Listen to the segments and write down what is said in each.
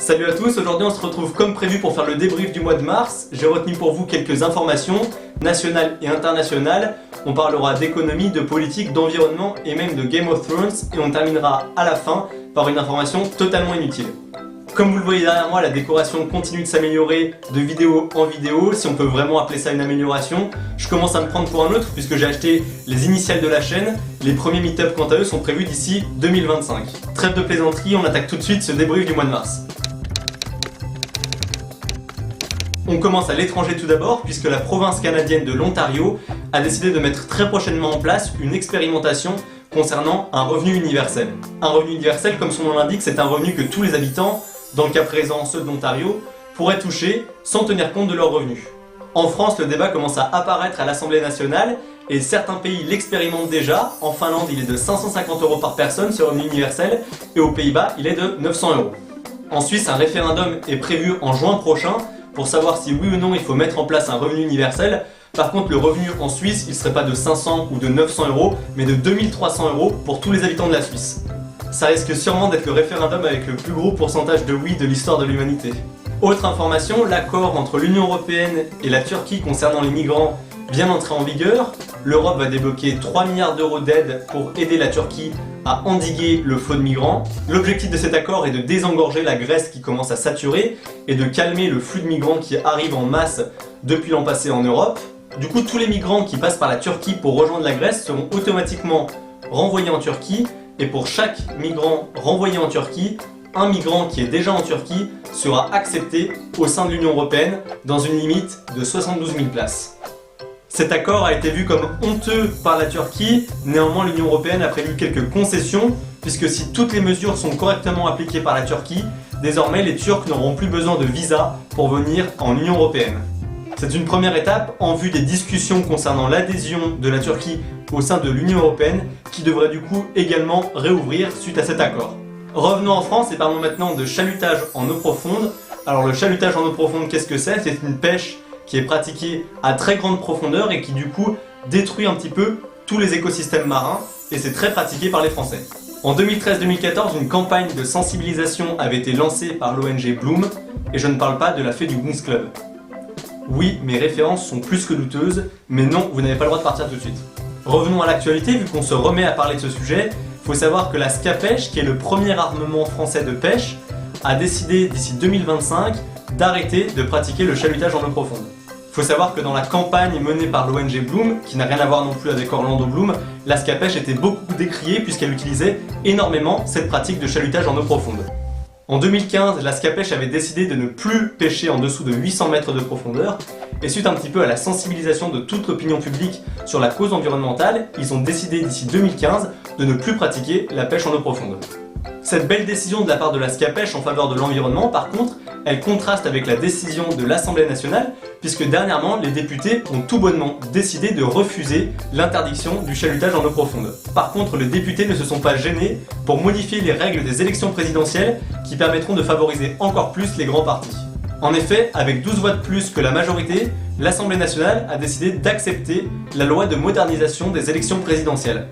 Salut à tous, aujourd'hui on se retrouve comme prévu pour faire le débrief du mois de mars. J'ai retenu pour vous quelques informations, nationales et internationales. On parlera d'économie, de politique, d'environnement et même de Game of Thrones. Et on terminera à la fin par une information totalement inutile. Comme vous le voyez derrière moi, la décoration continue de s'améliorer de vidéo en vidéo, si on peut vraiment appeler ça une amélioration. Je commence à me prendre pour un autre puisque j'ai acheté les initiales de la chaîne. Les premiers meet-up quant à eux sont prévus d'ici 2025. Trêve de plaisanterie, on attaque tout de suite ce débrief du mois de mars. On commence à l'étranger tout d'abord, puisque la province canadienne de l'Ontario a décidé de mettre très prochainement en place une expérimentation concernant un revenu universel. Un revenu universel, comme son nom l'indique, c'est un revenu que tous les habitants, dans le cas présent ceux de l'Ontario, pourraient toucher sans tenir compte de leurs revenus. En France, le débat commence à apparaître à l'Assemblée nationale et certains pays l'expérimentent déjà. En Finlande, il est de 550 € par personne, ce revenu universel, et aux Pays-Bas, il est de 900 €. En Suisse, un référendum est prévu en juin prochain pour savoir si oui ou non il faut mettre en place un revenu universel. Par contre, le revenu en Suisse, il ne serait pas de 500 ou de 900 €, mais de 2300 € pour tous les habitants de la Suisse. Ça risque sûrement d'être le référendum avec le plus gros pourcentage de oui de l'histoire de l'humanité. Autre information, l'accord entre l'Union Européenne et la Turquie concernant les migrants vient d'entrer en vigueur. L'Europe va débloquer 3 milliards d'euros d'aide pour aider la Turquie à endiguer le flot de migrants. L'objectif de cet accord est de désengorger la Grèce qui commence à saturer et de calmer le flux de migrants qui arrivent en masse depuis l'an passé en Europe. Du coup, tous les migrants qui passent par la Turquie pour rejoindre la Grèce seront automatiquement renvoyés en Turquie, et pour chaque migrant renvoyé en Turquie, un migrant qui est déjà en Turquie sera accepté au sein de l'Union Européenne dans une limite de 72 000 places. Cet accord a été vu comme honteux par la Turquie, néanmoins l'Union Européenne a prévu quelques concessions, puisque si toutes les mesures sont correctement appliquées par la Turquie, désormais les Turcs n'auront plus besoin de visa pour venir en Union Européenne. C'est une première étape en vue des discussions concernant l'adhésion de la Turquie au sein de l'Union Européenne, qui devrait du coup également réouvrir suite à cet accord. Revenons en France et parlons maintenant de chalutage en eau profonde. Alors le chalutage en eau profonde, qu'est-ce que c'est? C'est une pêche qui est pratiquée à très grande profondeur et qui du coup détruit un petit peu tous les écosystèmes marins, et c'est très pratiqué par les Français. En 2013-2014, une campagne de sensibilisation avait été lancée par l'ONG Bloom, et je ne parle pas de la fée du Goons Club. Oui, mes références sont plus que douteuses, mais non, vous n'avez pas le droit de partir tout de suite. Revenons à l'actualité, vu qu'on se remet à parler de ce sujet, il faut savoir que la Scapèche, qui est le premier armement français de pêche, a décidé d'ici 2025 d'arrêter de pratiquer le chalutage en eau profonde. Il faut savoir que dans la campagne menée par l'ONG Bloom, qui n'a rien à voir non plus avec Orlando Bloom, la Scapèche était beaucoup décriée puisqu'elle utilisait énormément cette pratique de chalutage en eau profonde. En 2015, la Scapèche avait décidé de ne plus pêcher en dessous de 800 mètres de profondeur, et suite un petit peu à la sensibilisation de toute l'opinion publique sur la cause environnementale, ils ont décidé d'ici 2015 de ne plus pratiquer la pêche en eau profonde. Cette belle décision de la part de la Scapèche en faveur de l'environnement, par contre, elle contraste avec la décision de l'Assemblée nationale, puisque dernièrement, les députés ont tout bonnement décidé de refuser l'interdiction du chalutage en eau profonde. Par contre, les députés ne se sont pas gênés pour modifier les règles des élections présidentielles qui permettront de favoriser encore plus les grands partis. En effet, avec 12 voix de plus que la majorité, l'Assemblée nationale a décidé d'accepter la loi de modernisation des élections présidentielles.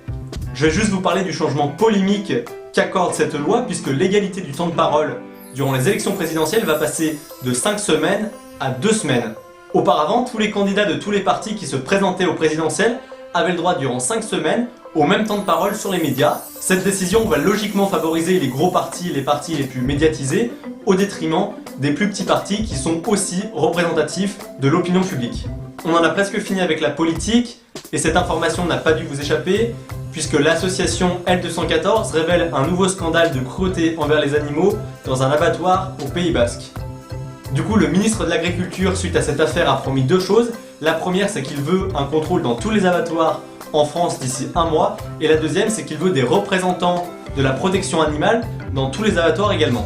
Je vais juste vous parler du changement polémique qu'accorde cette loi, puisque l'égalité du temps de parole durant les élections présidentielles va passer de 5 semaines à 2 semaines. Auparavant, tous les candidats de tous les partis qui se présentaient aux présidentielles avaient le droit durant 5 semaines au même temps de parole sur les médias. Cette décision va logiquement favoriser les gros partis, les partis les plus médiatisés, au détriment des plus petits partis qui sont aussi représentatifs de l'opinion publique. On en a presque fini avec la politique, et cette information n'a pas dû vous échapper, puisque l'association L214 révèle un nouveau scandale de cruauté envers les animaux dans un abattoir au Pays Basque. Du coup, le ministre de l'Agriculture, suite à cette affaire, a promis deux choses. La première, c'est qu'il veut un contrôle dans tous les abattoirs en France d'ici 1 mois, et la deuxième, c'est qu'il veut des représentants de la protection animale dans tous les abattoirs également.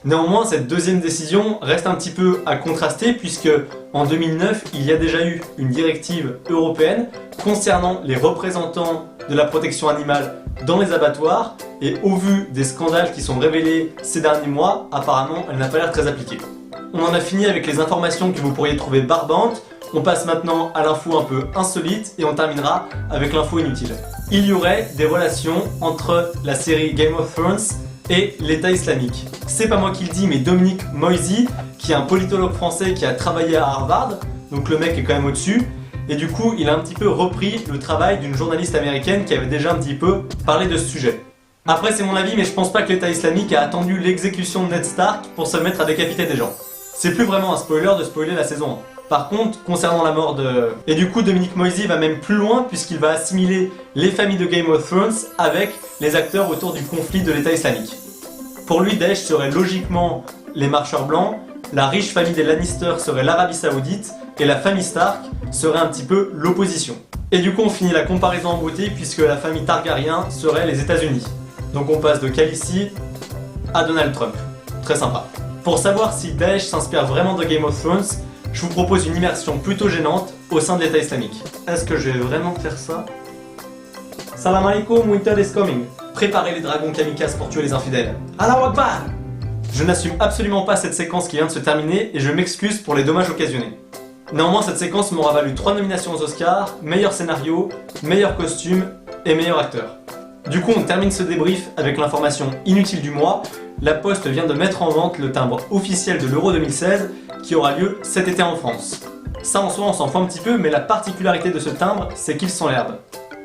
Néanmoins, cette deuxième décision reste un petit peu à contraster, puisque en 2009, il y a déjà eu une directive européenne concernant les représentants de la protection animale dans les abattoirs, et au vu des scandales qui sont révélés ces derniers mois, apparemment elle n'a pas l'air très appliquée. On en a fini avec les informations que vous pourriez trouver barbantes. On passe maintenant à l'info un peu insolite et on terminera avec l'info inutile. Il y aurait des relations entre la série Game of Thrones et l'État islamique. C'est pas moi qui le dis, mais Dominique Moisy, qui est un politologue français qui a travaillé à Harvard, donc le mec est quand même au-dessus, et du coup il a un petit peu repris le travail d'une journaliste américaine qui avait déjà un petit peu parlé de ce sujet. Après c'est mon avis, mais je pense pas que l'État islamique a attendu l'exécution de Ned Stark pour se mettre à décapiter des gens. C'est plus vraiment un spoiler de spoiler la saison 1. Par contre, concernant la mort de... Et du coup, Dominique Moisy va même plus loin puisqu'il va assimiler les familles de Game of Thrones avec les acteurs autour du conflit de l'État islamique. Pour lui, Daesh serait logiquement les marcheurs blancs, la riche famille des Lannister serait l'Arabie Saoudite et la famille Stark serait un petit peu l'opposition. Et du coup, on finit la comparaison en beauté puisque la famille Targaryen serait les États-Unis. Donc on passe de Khaleesi à Donald Trump. Très sympa. Pour savoir si Daesh s'inspire vraiment de Game of Thrones, je vous propose une immersion plutôt gênante au sein de l'État islamique. Est-ce que je vais vraiment faire ça? Salam alaikum, winter is coming. Préparez les dragons kamikazes pour tuer les infidèles. Allahu Akbar. Je n'assume absolument pas cette séquence qui vient de se terminer et je m'excuse pour les dommages occasionnés. Néanmoins, cette séquence m'aura valu 3 nominations aux Oscars, meilleur scénario, meilleur costume et meilleur acteur. Du coup, on termine ce débrief avec l'information inutile du mois. La Poste vient de mettre en vente le timbre officiel de l'Euro 2016 qui aura lieu cet été en France. Ça en soi, on s'en fout un petit peu, mais la particularité de ce timbre, c'est qu'il sent l'herbe.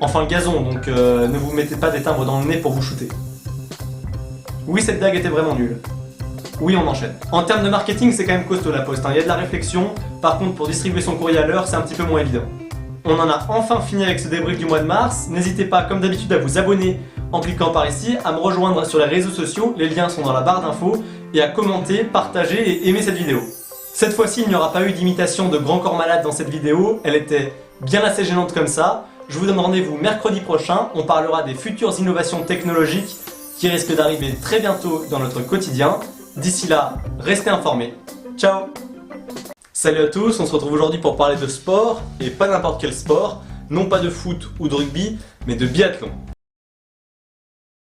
Enfin le gazon, donc ne vous mettez pas des timbres dans le nez pour vous shooter. Oui, cette blague était vraiment nulle. Oui, on enchaîne. En termes de marketing, c'est quand même costaud la Poste, hein. Il y a de la réflexion, par contre pour distribuer son courrier à l'heure, c'est un petit peu moins évident. On en a enfin fini avec ce débrief du mois de mars. N'hésitez pas, comme d'habitude, à vous abonner en cliquant par ici, à me rejoindre sur les réseaux sociaux, les liens sont dans la barre d'infos, et à commenter, partager et aimer cette vidéo. Cette fois-ci, il n'y aura pas eu d'imitation de Grand Corps Malade dans cette vidéo, elle était bien assez gênante comme ça. Je vous donne rendez-vous mercredi prochain, on parlera des futures innovations technologiques qui risquent d'arriver très bientôt dans notre quotidien. D'ici là, restez informés. Ciao! Salut à tous, on se retrouve aujourd'hui pour parler de sport, et pas n'importe quel sport, non pas de foot ou de rugby, mais de biathlon.